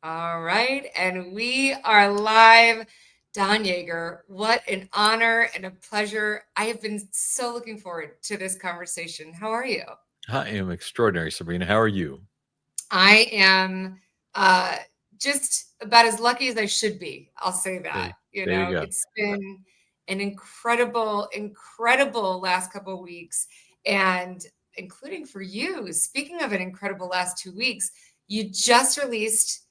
All right, and we are live. Don Yaeger, what an honor and a pleasure. I have been so looking forward to this conversation. How are you? I am extraordinary, Sabrina. How are you? I am uh, just about as lucky as I should be. I'll say There, that. there you go. It's been an incredible, incredible last couple of weeks, and including for you. Speaking of an incredible last 2 weeks, you just released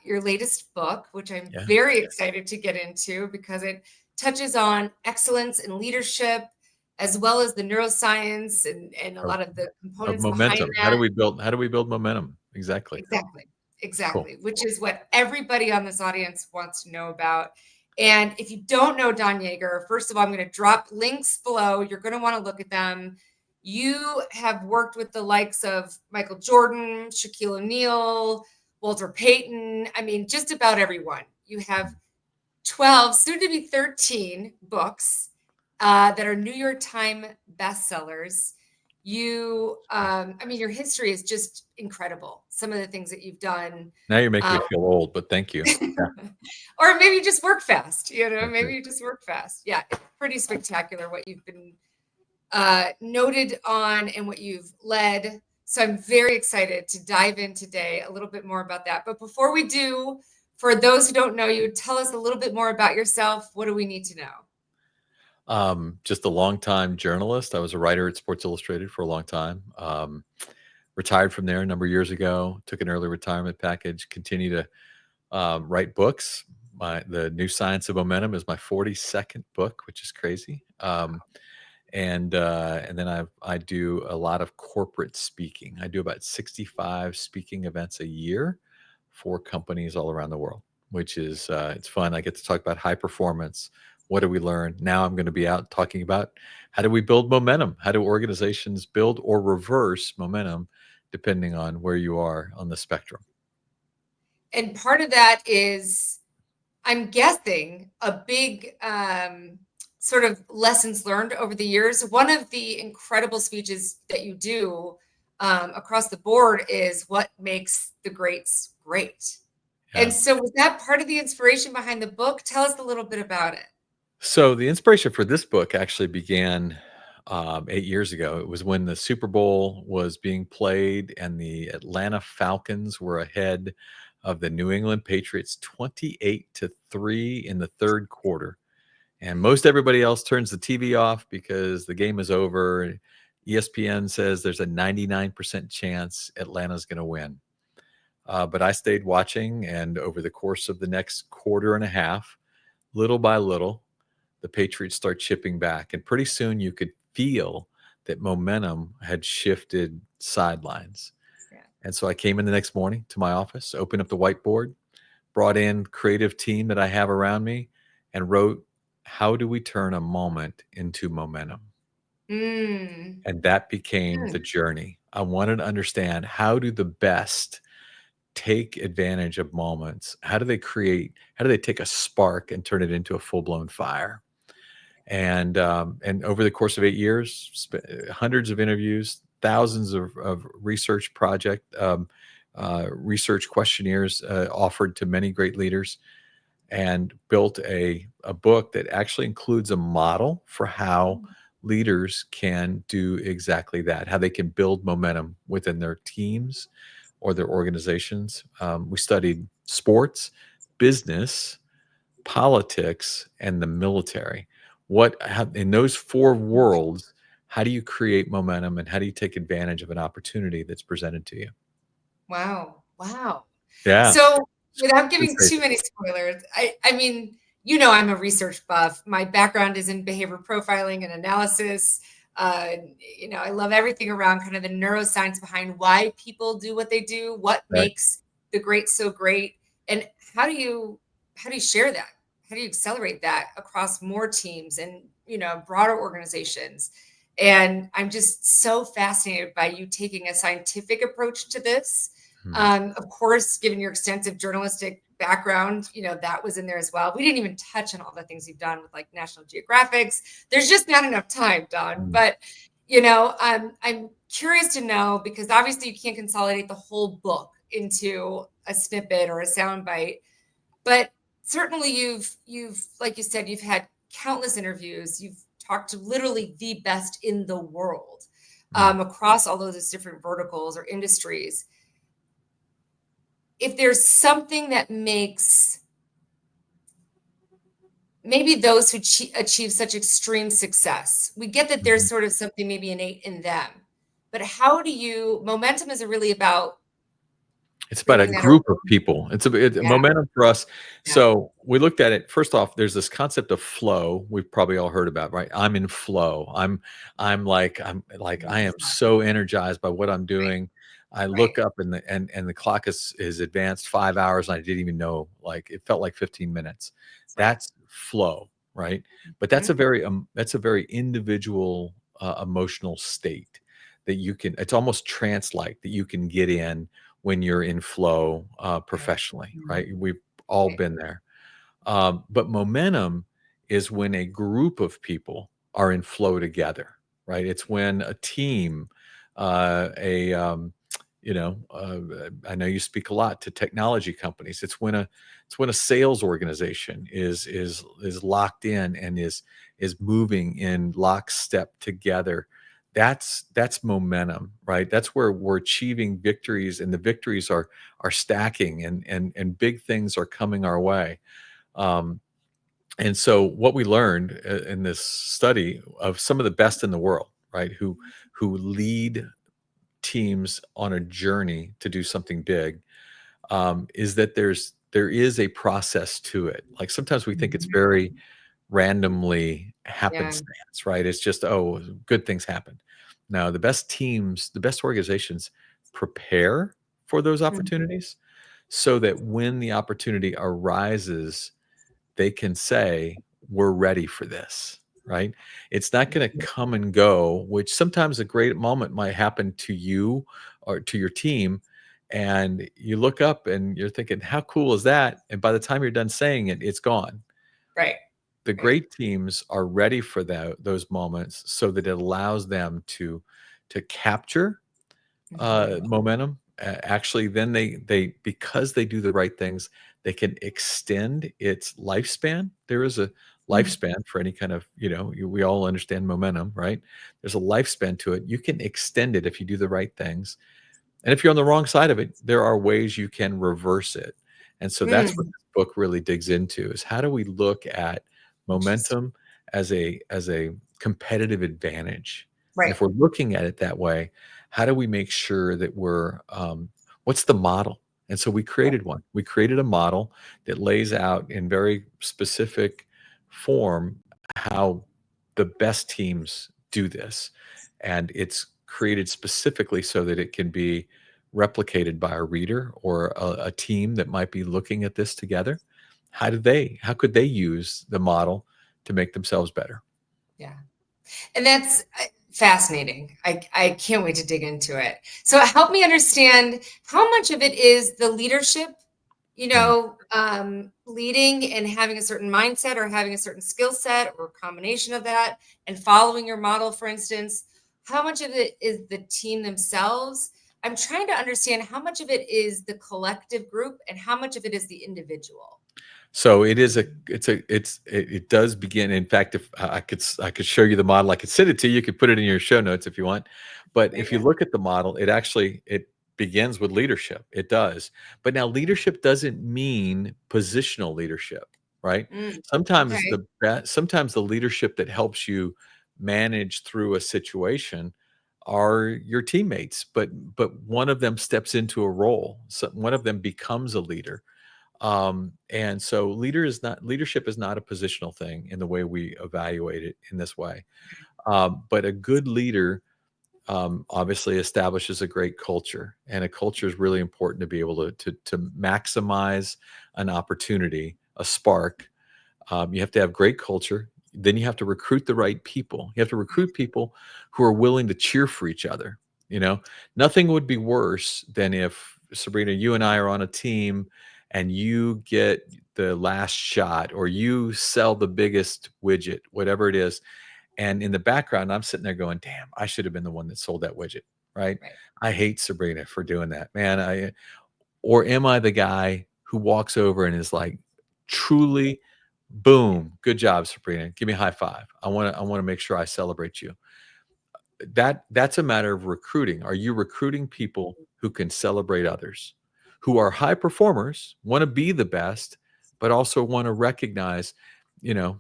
your latest book, which I'm Yeah. very excited to get into because it touches on excellence in leadership as well as the neuroscience and a Of, lot of the of components behind momentum. that. How do we build momentum? Exactly. Exactly. Cool. Exactly. Which is what everybody on this audience wants to know about. And if you don't know Don Yaeger, first of all, I'm going to drop links below. You're going to want to look at them. You have worked with the likes of Michael Jordan, Shaquille O'Neal, Walter Payton. I mean, just about everyone. You have 12, soon to be 13 books that are New York Times bestsellers. I mean, your history is just incredible. Some of the things that you've done. Now you're making Um, me feel old, but thank you. Yeah. or maybe you just work fast, That's maybe it. you just work fast. Yeah, it's pretty spectacular what you've been noted on and what you've led. So I'm very excited to dive in today a little bit more about that. But before we do, for those who don't know you, tell us a little bit more about yourself. What do we need to know? Just a long-time journalist. I was a writer at Sports Illustrated for a long time. Retired from there a number of years ago. Took an early retirement package. Continue to write books. The New Science of Momentum is my 42nd book, which is crazy. And then I do a lot of corporate speaking. I do about 65 speaking events a year for companies all around the world, which is it's fun. I get to talk about high performance. What do we learn? Now I'm going to be out talking about how do we build momentum? How do organizations build or reverse momentum, depending on where you are on the spectrum? And part of that is, I'm guessing, a big sort of lessons learned over the years. One of the incredible speeches that you do across the board is what makes the greats great. Yeah. And so, was that part of the inspiration behind the book? Tell us a little bit about it. So the inspiration for this book actually began 8 years ago. It was when the Super Bowl was being played and the Atlanta Falcons were ahead of the New England Patriots 28-3 in the third quarter. And most everybody else turns the TV off because the game is over. ESPN says there's a 99% chance Atlanta's going to win. But I stayed watching, and over the course of the next quarter and a half, little by little, the Patriots start chipping back. And pretty soon you could feel that momentum had shifted sidelines. Yeah. And so I came in the next morning to my office, opened up the whiteboard, brought in creative team that I have around me, and wrote, how do we turn a moment into momentum? Mm. And that became Mm. the journey. I wanted to understand, how do the best take advantage of moments? How do they take a spark and turn it into a full-blown fire? And over the course of 8 years, hundreds of interviews, thousands of research questionnaires offered to many great leaders, and built a book that actually includes a model for how leaders can do exactly that, how they can build momentum within their teams or their organizations. We studied sports, business, politics, and the military. In those four worlds, how do you create momentum, and how do you take advantage of an opportunity that's presented to you? Wow. Wow. Yeah, So, it's without pretty giving too crazy. many spoilers, I mean, I'm a research buff. My background is in behavior profiling and analysis. Uh, I love everything around kind of the neuroscience behind why people do what they do, what Right. makes the great so great, and how do you share that? How do you accelerate that across more teams and broader organizations? And I'm just so fascinated by you taking a scientific approach to this. Hmm. Of course, given your extensive journalistic background, that was in there as well. We didn't even touch on all the things you've done with like National Geographics. There's just not enough time, Don. Hmm. But I'm curious to know, because obviously you can't consolidate the whole book into a snippet or a sound bite. But certainly you've like you said, you've had countless interviews. You've talked to literally the best in the world, Mm. across all of those different verticals or industries. If there's something that makes maybe those who achieve such extreme success, we get that there's Mhm. sort of something maybe innate in them. But how do you, momentum is really about It's about a bringing that group around. of people. It's a Yeah, momentum for us. yeah, So we looked at it. First off, there's this concept of flow we've probably all heard about, right? I'm in flow. I'm like I am so energized by what I'm doing. I right, look up and the clock is advanced 5 hours and I didn't even know. Like it felt like 15 minutes. right. That's flow, right? But Mhm. that's a very individual emotional state that you can. It's almost trance-like that you can get in when you're in flow Right, professionally, right? We've all right. been there. But momentum is when a group of people are in flow together, right? It's when a team, a I know you speak a lot to technology companies. It's when a sales organization is locked in and is moving in lockstep together. That's momentum, right? That's where we're achieving victories, and the victories are stacking, and big things are coming our way. Um, and so what we learned in this study of some of the best in the world, right, who lead teams on a journey to do something big, is that there is a process to it. Like sometimes we think it's Mhm. very randomly Yeah. happenstance, right? It's just, oh, good things happen. Now, the best teams, the best organizations prepare for those Mhm. opportunities so that when the opportunity arises, they can say, we're ready for this, right? It's not going to come and go, which sometimes a great moment might happen to you or to your team. And you look up and you're thinking, how cool is that? And by the time you're done saying it, it's gone. Right, The right. great teams are ready for those moments so that it allows them to capture Mhm. momentum. Actually, then they because they do the right things, they can extend its lifespan. There is a Mm. lifespan for any kind of, we all understand momentum, right? There's a lifespan to it. You can extend it if you do the right things. And if you're on the wrong side of it, there are ways you can reverse it. And so that's what Mm. this book really digs into is how do we look at Interesting. momentum as a competitive advantage? And Right. if we're looking at it that way, how do we make sure that what's the model? And so we Right. created one. We created a model that lays out in very specific form how the best teams do this. And it's created specifically so that it can be replicated by a reader or a team that might be looking at this together. How could they use the model to make themselves better? Yeah. And that's fascinating. I can't wait to dig into it. So help me understand how much of it is the leadership, Mm. leading and having a certain mindset or having a certain skill set or a combination of that and following your model, for instance. How much of it is the team themselves? I'm trying to understand how much of it is the collective group and how much of it is the individual. So it does begin. In fact, if I could show you the model, I could send it to you. You could put it in your show notes if you want. But There if you you go. look at the model, it begins with leadership. It does. But now leadership doesn't mean positional leadership, right? Mm, Sometimes okay. sometimes the leadership that helps you manage through a situation are your teammates, but one of them steps into a role. So one of them becomes a leader, and so leadership is not a positional thing in the way we evaluate it in this way. But a good leader obviously establishes a great culture, and a culture is really important to be able to maximize an opportunity, a spark. You have to have great culture. Then you have to recruit the right people. You have to recruit people who are willing to cheer for each other. You know, nothing would be worse than if, Sabrina, you and I are on a team and you get the last shot or you sell the biggest widget, whatever it is. And in the background, I'm sitting there going, damn, I should have been the one that sold that widget. Right. Right. I hate Sabrina for doing that, man. Or am I the guy who walks over and is like, truly, boom, good job, Sabrina. Give me a high five. I want to make sure I celebrate you. That's a matter of recruiting. Are you recruiting people who can celebrate others, who are high performers, want to be the best, but also want to recognize, you know,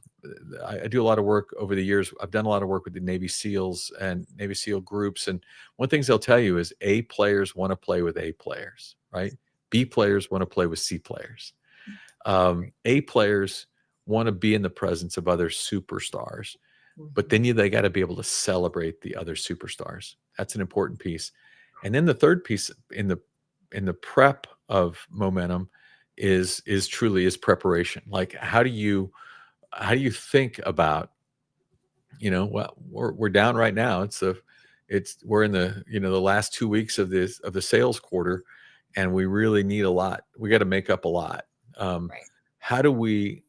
I do a lot of work over the years. I've done a lot of work with the Navy SEALs and Navy SEAL groups. And one of the things they'll tell you is A players want to play with A players, right? B players want to play with C players. A players want to be in the presence of other superstars, but then they got to be able to celebrate the other superstars. That's an important piece. And then the third piece in the prep of momentum is truly is preparation. Like how do you think about, well, we're down right now. We're in the last 2 weeks of the sales quarter, and we really need a lot. We got to make up a lot. Um, Right. how do we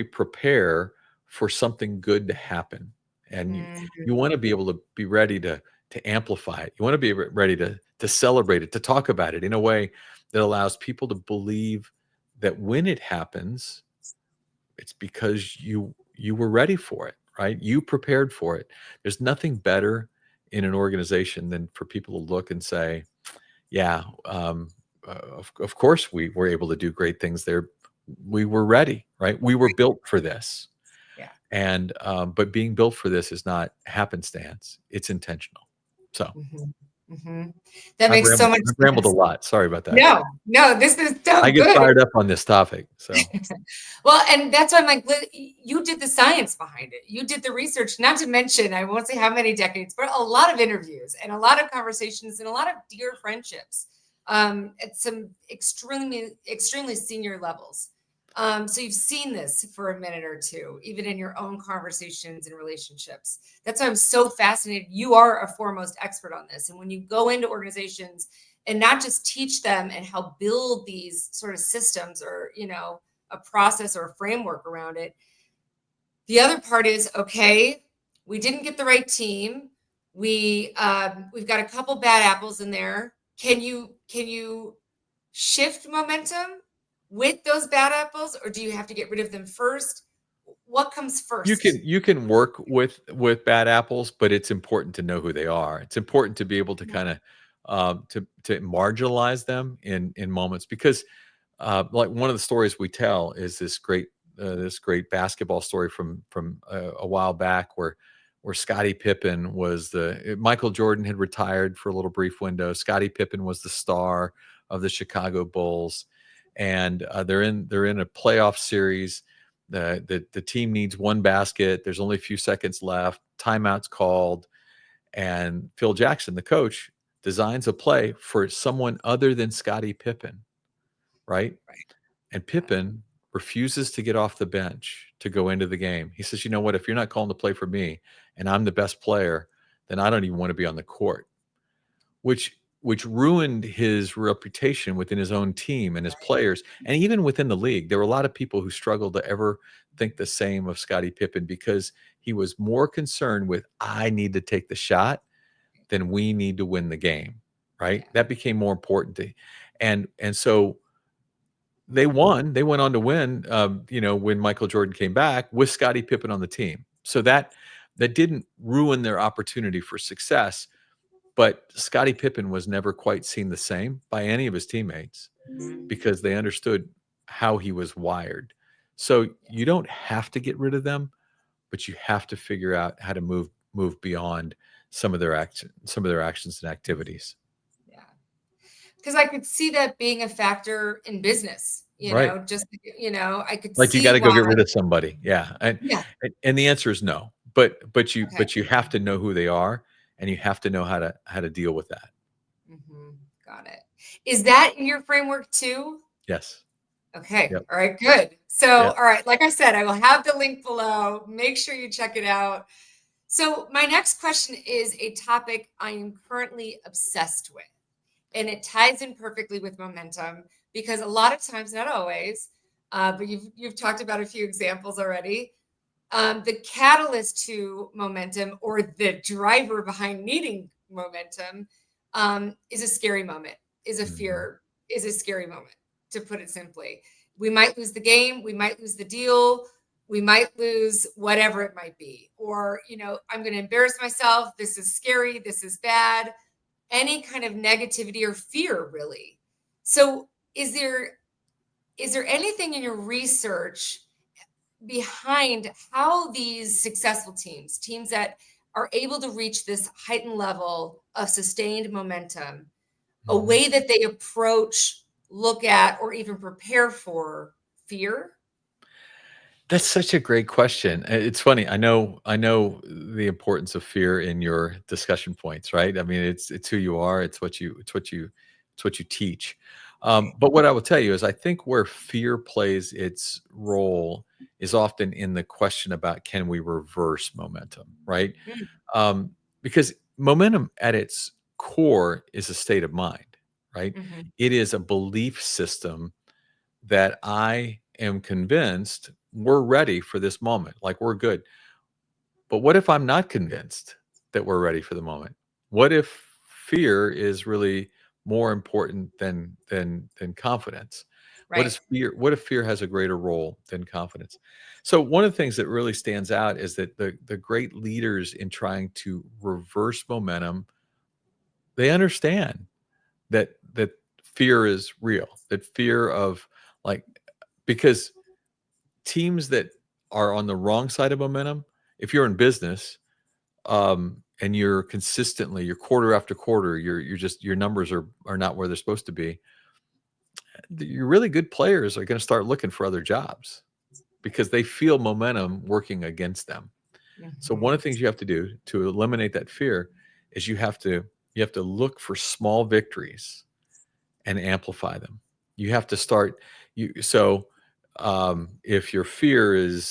prepare for something good to happen? And you want to be able to be ready to amplify it. You want to be ready to celebrate it, to talk about it in a way that allows people to believe that when it happens, it's because you were ready for it, right? You prepared for it. There's nothing better in an organization than for people to look and say, yeah, of course we were able to do great things there. We were ready, right? We were built for this. Yeah. And but being built for this is not happenstance, it's intentional. So That makes so much I've rambled a sense. lot. Sorry about that. No, this is so I get good. fired up on this topic. So Well, and that's why I'm like, you did the science behind it. You did the research, not to mention, I won't say how many decades, but a lot of interviews and a lot of conversations and a lot of dear friendships at some extremely senior levels. So you've seen this for a minute or two, even in your own conversations and relationships. That's why I'm so fascinated. You are a foremost expert on this. And when you go into organizations and not just teach them and help build these sort of systems or, a process or a framework around it. The other part is, okay, we didn't get the right team. We've got a couple bad apples in there. Can you shift momentum with those bad apples, or do you have to get rid of them first? What comes you first? can work with bad apples, but it's important to know who they are. It's important to be able to kind of to marginalize them in moments, because like one of the stories we tell is this great basketball story from a while back where Scottie Pippen was Michael Jordan had retired for a little brief window. Scottie Pippen was the star of the Chicago Bulls, and they're in a playoff series. The team needs one basket. There's only a few seconds left. Timeout's called, and Phil Jackson, the coach, designs a play for someone other than Scottie Pippen, right? Right. And Pippen refuses to get off the bench to go into the game. He says, "You know what? If you're not calling the play for me and I'm the best player, then I don't even want to be on the court," which ruined his reputation within his own team and his players, and even within the league. There were a lot of people who struggled to ever think the same of Scottie Pippen, because he was more concerned with, I need to take the shot than we need to win the game, right? Yeah. That became more important to, and so they won. They went on to win, when Michael Jordan came back with Scottie Pippen on the team. So that didn't ruin their opportunity for success. But Scottie Pippen was never quite seen the same by any of his teammates, because they understood how he was wired. So you don't have to get rid of them, but you have to figure out how to move beyond some of their actions and activities. Yeah. Because I could see that being a factor in business, Right. I could Like you see got to go why. get rid of somebody. Yeah. Yeah. And the answer is no. But you Okay. but you have to know who they are, and you have to know how to deal with that. Got it. Is that in your framework too? Yes. Okay. Yep. All right. Good. So, Yep. all right. Like I said, I will have the link below. Make sure you check it out. So, my next question is a topic I am currently obsessed with, and it ties in perfectly with momentum because a lot of times, not always, but you've talked about a few examples already. The catalyst to momentum, or the driver behind needing momentum, is a scary moment, is a Mhm. fear. is a scary moment, to put it simply. We might lose the game, we might lose the deal, we might lose whatever it might be. Or, I'm going to embarrass myself. This is scary. This is bad. Any kind of negativity or fear, really. So, is there anything in your research behind how these successful teams that are able to reach this heightened level of sustained momentum, a way that they approach, look at, or even prepare for fear? That's such a great question. It's funny. I know the importance of fear in your discussion points, right? I mean, it's who you are. It's what you teach. Right. But what I will tell you is, I think where fear plays its role is often in the question about, can we reverse momentum, right? Mm, Um, because momentum at its core is a state of mind, right? mhm. It is a belief system that I am convinced we're ready for this moment, like we're good. But what if I'm not convinced that we're ready for the moment? What if fear is really more important than confidence? Right. What if fear has a greater role than confidence? So one of the things that really stands out is that the great leaders in trying to reverse momentum, they understand that fear is real, that fear of, like, because teams that are on the wrong side of momentum, if you're in business, and you're quarter after quarter, you're just, your numbers are not where they're supposed to be. Your really good players are going to start looking for other jobs because they feel momentum working against them. So one of Mhm. the things you have to do to eliminate that fear is you have to look for small victories and amplify them. You have to start you so if your fear is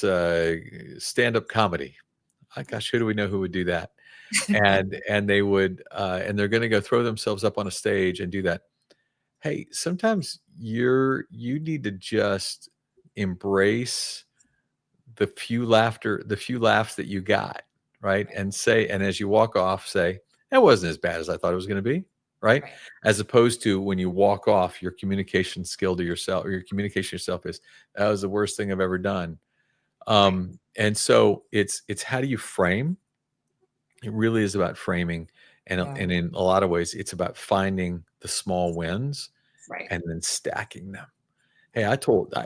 stand-up comedy, my gosh, who do we know who would do that? And they would and they're going to go throw themselves up on a stage and do that. Hey, sometimes you need to just embrace the few laughs that you got, right? Right. And as you walk off, say, that wasn't as bad as I thought it was going to be, right? Right. As opposed to, when you walk off, your communication skill to yourself, or your communication to yourself, is, that was the worst thing I've ever done. Right. And so it's how do you frame? It really is about framing, Yeah. and in a lot of ways, it's about finding the small wins Right. and then stacking them. Hey,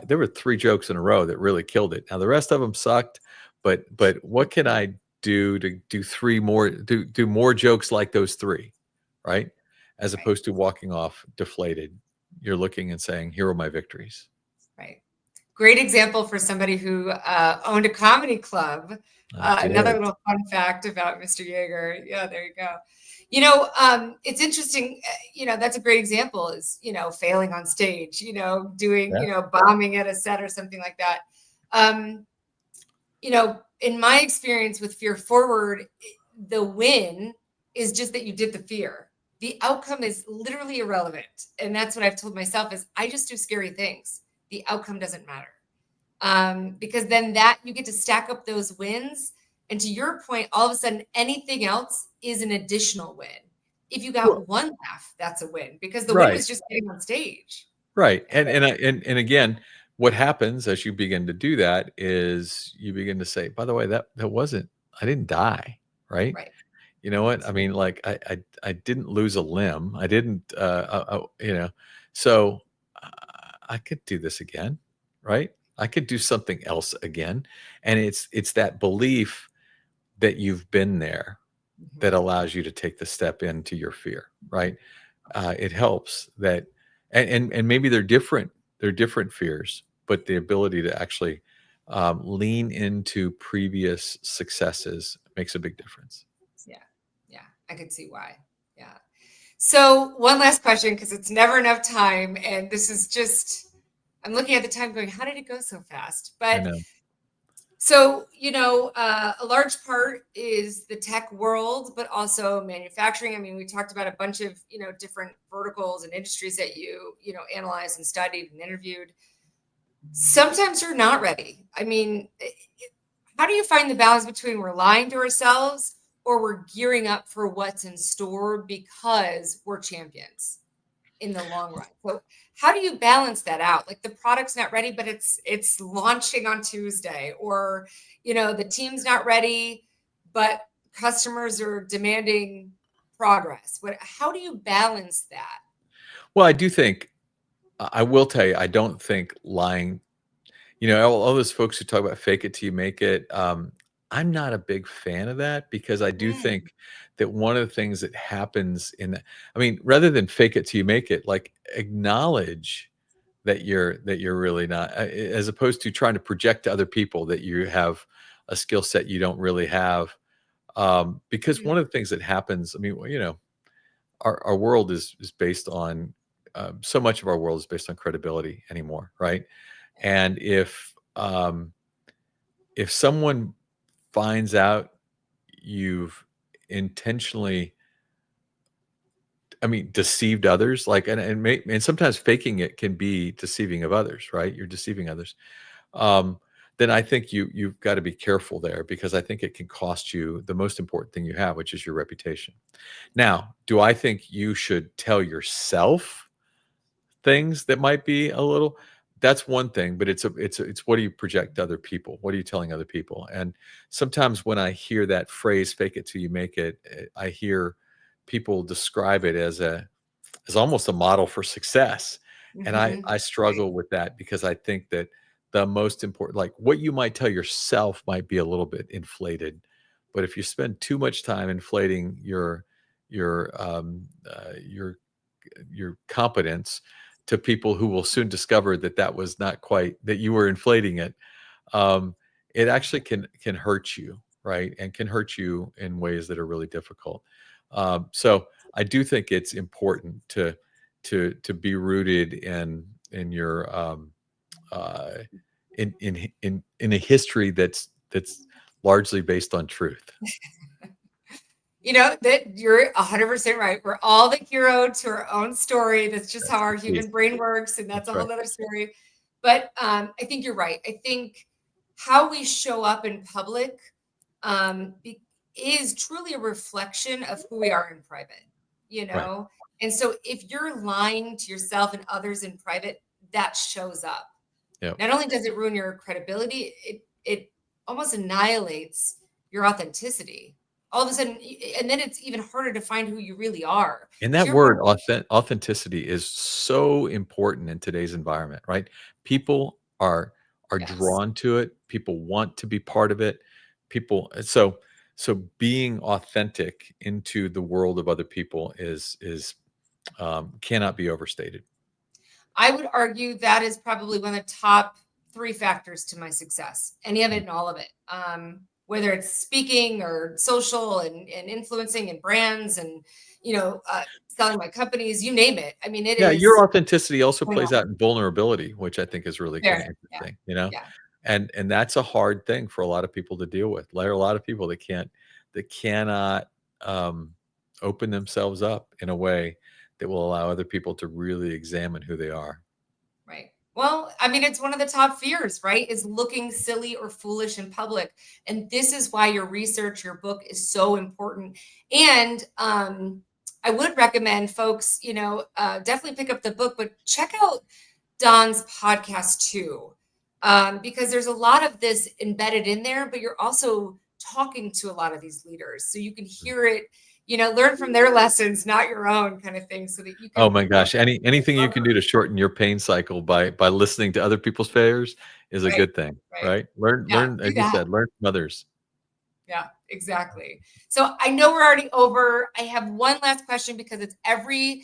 there were 3 jokes in a row that really killed it. Now the rest of them sucked, but what can I do to do 3 more, do more jokes like those 3, right? As Right. opposed to walking off deflated. You're looking and saying, "Here are my victories." Right. Great example for somebody who owned a comedy club. I Another did. little fun fact about Mr. Yaeger. Yeah, there you go. It's interesting. That's a great example, is, failing on stage, doing, Yeah. bombing at a set or something like that. Um, in my experience with Fear Forward, the win is just that you did the fear. The outcome is literally irrelevant. And that's what I've told myself, is I just do scary things. The outcome doesn't matter. Because then that you get to stack up those wins. And to your point, all of a sudden, anything else is an additional win. If you Well, got one laugh, that's a win, because the win right. was just getting on stage. Right. And again, what happens as you begin to do that is you begin to say, by the way, that wasn't, I didn't die, right? Right. You know what? I mean, like, I didn't lose a limb. I didn't, so uh, I could do this again, right? I could do something else again. And it's that belief that you've been there that Mhm. allows you to take the step into your fear, right? It helps that, and maybe they're different fears, but the ability to actually lean into previous successes makes a big difference. Yeah. Yeah. I could see why. Yeah. So one last question, because it's never enough time. And this is just, I'm looking at the time going, how did it go so fast? I But know. so, a large part is the tech world, but also manufacturing. I mean, we talked about a bunch of, different verticals and industries that you analyzed and studied and interviewed. Sometimes you're not ready. I mean, how do you find the balance between we're lying to ourselves, or we're gearing up for what's in store because we're champions in the long run? So how do you balance that out? Like the product's not ready, but it's launching on Tuesday, or the team's not ready, but customers are demanding progress. How do you balance that? Well, I do think I will tell you, I don't think lying, all those folks who talk about fake it till you make it, I'm not a big fan of that because I do Mm, think that one of the things that happens in that, I mean, rather than fake it till you make it, like acknowledge that you're really not, as opposed to trying to project to other people that you have a skill set you don't really have. Because mhm. one of the things that happens, I mean, well, our world is based on, so much of our world is based on credibility anymore, right? And if someone finds out you've intentionally, I mean, deceived others, like, and sometimes faking it can be deceiving of others, right? You're deceiving others. Um, then I think you've got to be careful there because I think it can cost you the most important thing you have, which is your reputation. Now, do I think you should tell yourself things that might be a little, that's one thing, but it's what do you project to other people? What are you telling other people? And sometimes when I hear that phrase, fake it till you make it, I hear people describe it as almost a model for success. And I Right. struggle with that because I think that the most important, like what you might tell yourself might be a little bit inflated. But if you spend too much time inflating your competence to people who will soon discover that that was not quite, that you were inflating it, um, it actually can hurt you, right? And can hurt you in ways that are really difficult. So I do think it's important to be rooted in your uh, in a history that's largely based on truth. That you're 100% right. We're all the hero to our own story. That's just how That's the our key. human brain works, and that's a That's right. whole other story. But I think you're right. I think how we show up in public um, be- is truly a reflection of who we are in private. You Right. know, and so if you're lying to yourself and others in private, that shows up. Yeah. Not only does it ruin your credibility, it almost annihilates your authenticity. All of a sudden, and then it's even harder to find who you really are. And To that your point, word authenticity is so important in today's environment, right? People are yes, drawn to it. People want to be part of it. So being authentic into the world of other people is cannot be overstated. I would argue that is probably one of the top three factors to my success. Any of it Mm. and all of it. Whether it's speaking or social and influencing and brands and selling my companies, you name it. I mean, it Yeah, your is authenticity also going plays on out in vulnerability, which I think is really kind of there. Yeah, interesting, yeah. and that's a hard thing for a lot of people to deal with. There are a lot of people that cannot um, open themselves up in a way that will allow other people to really examine who they are. Right. Well, I mean, it's one of the top fears, right? Is looking silly or foolish in public. And this is why your research, your book is so important. And I would recommend folks, definitely pick up the book, but check out Don's podcast too, because there's a lot of this embedded in there, but you're also talking to a lot of these leaders. So you can hear it, learn from their lessons, not your own kind of thing, so that you Oh can my gosh, anything you can do to shorten your pain cycle by listening to other people's failures is a right, good thing, right. right? Learn Yeah, learn, do as you that. said, learn from others. Yeah, exactly. So I know we're already over. I have one last question because it's every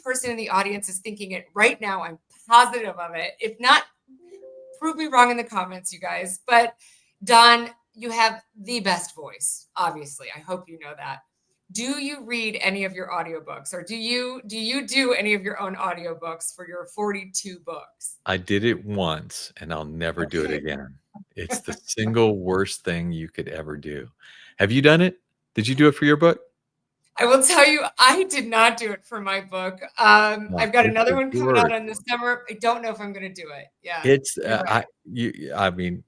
person in the audience is thinking it right now. I'm positive of it. If not, prove me wrong in the comments, you guys. But Don, you have the best voice, obviously. I hope you know that. Do you read any of your audiobooks, or do you do any of your own audiobooks for your 42 books? I did it once, and I'll never do it Okay. again. It's the single worst thing you could ever do. Have you done it? Did you do it for your book? I will tell you, I did not do it for my book. No, I've got it's another the one coming out worst. on this summer. I don't know if I'm going to do it. Yeah, It's, you're right. I mean,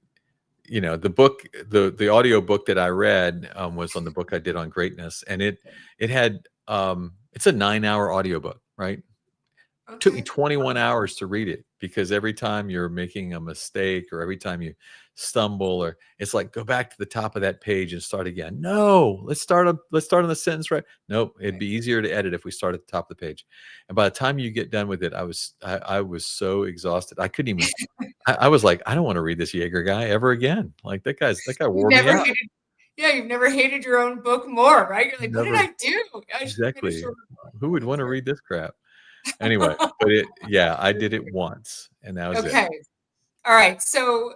the book, the audio book that I read, was on the book I did on greatness, and it had, it's a 9-hour audiobook, right? Took me Okay. 21 hours to read it because every time you're making a mistake or every time you stumble, or it's like, go back to the top of that page and start again. No, let's start on the sentence right. Nope, it'd Right. be easier to edit if we start at the top of the page. And by the time you get done with it, I was so exhausted. I couldn't even I was like, I don't want to read this Yaeger guy ever again. Like that guy You've wore me never out. hated, yeah, you've never hated your own book more, right? You're like, what did Never. I do? I should have made a Exactly. shorter Who book. would want That's to read this crap? Anyway, right. but yeah, I did it once and that was it. Okay. All right. So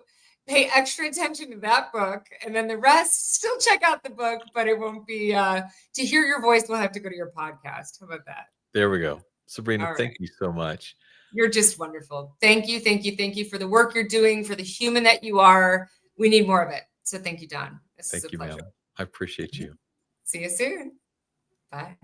pay extra attention to that book, and then the rest, still check out the book, but it won't be to hear your voice, we'll have to go to your podcast. How about that? There we go. Sabrina, All thank right. you so much. You're just wonderful. Thank you. Thank you. Thank you for the work you're doing, for the human that you are. We need more of it. So thank you, Don. This is a Thank you, pleasure. ma'am. I appreciate you. See you soon. Bye.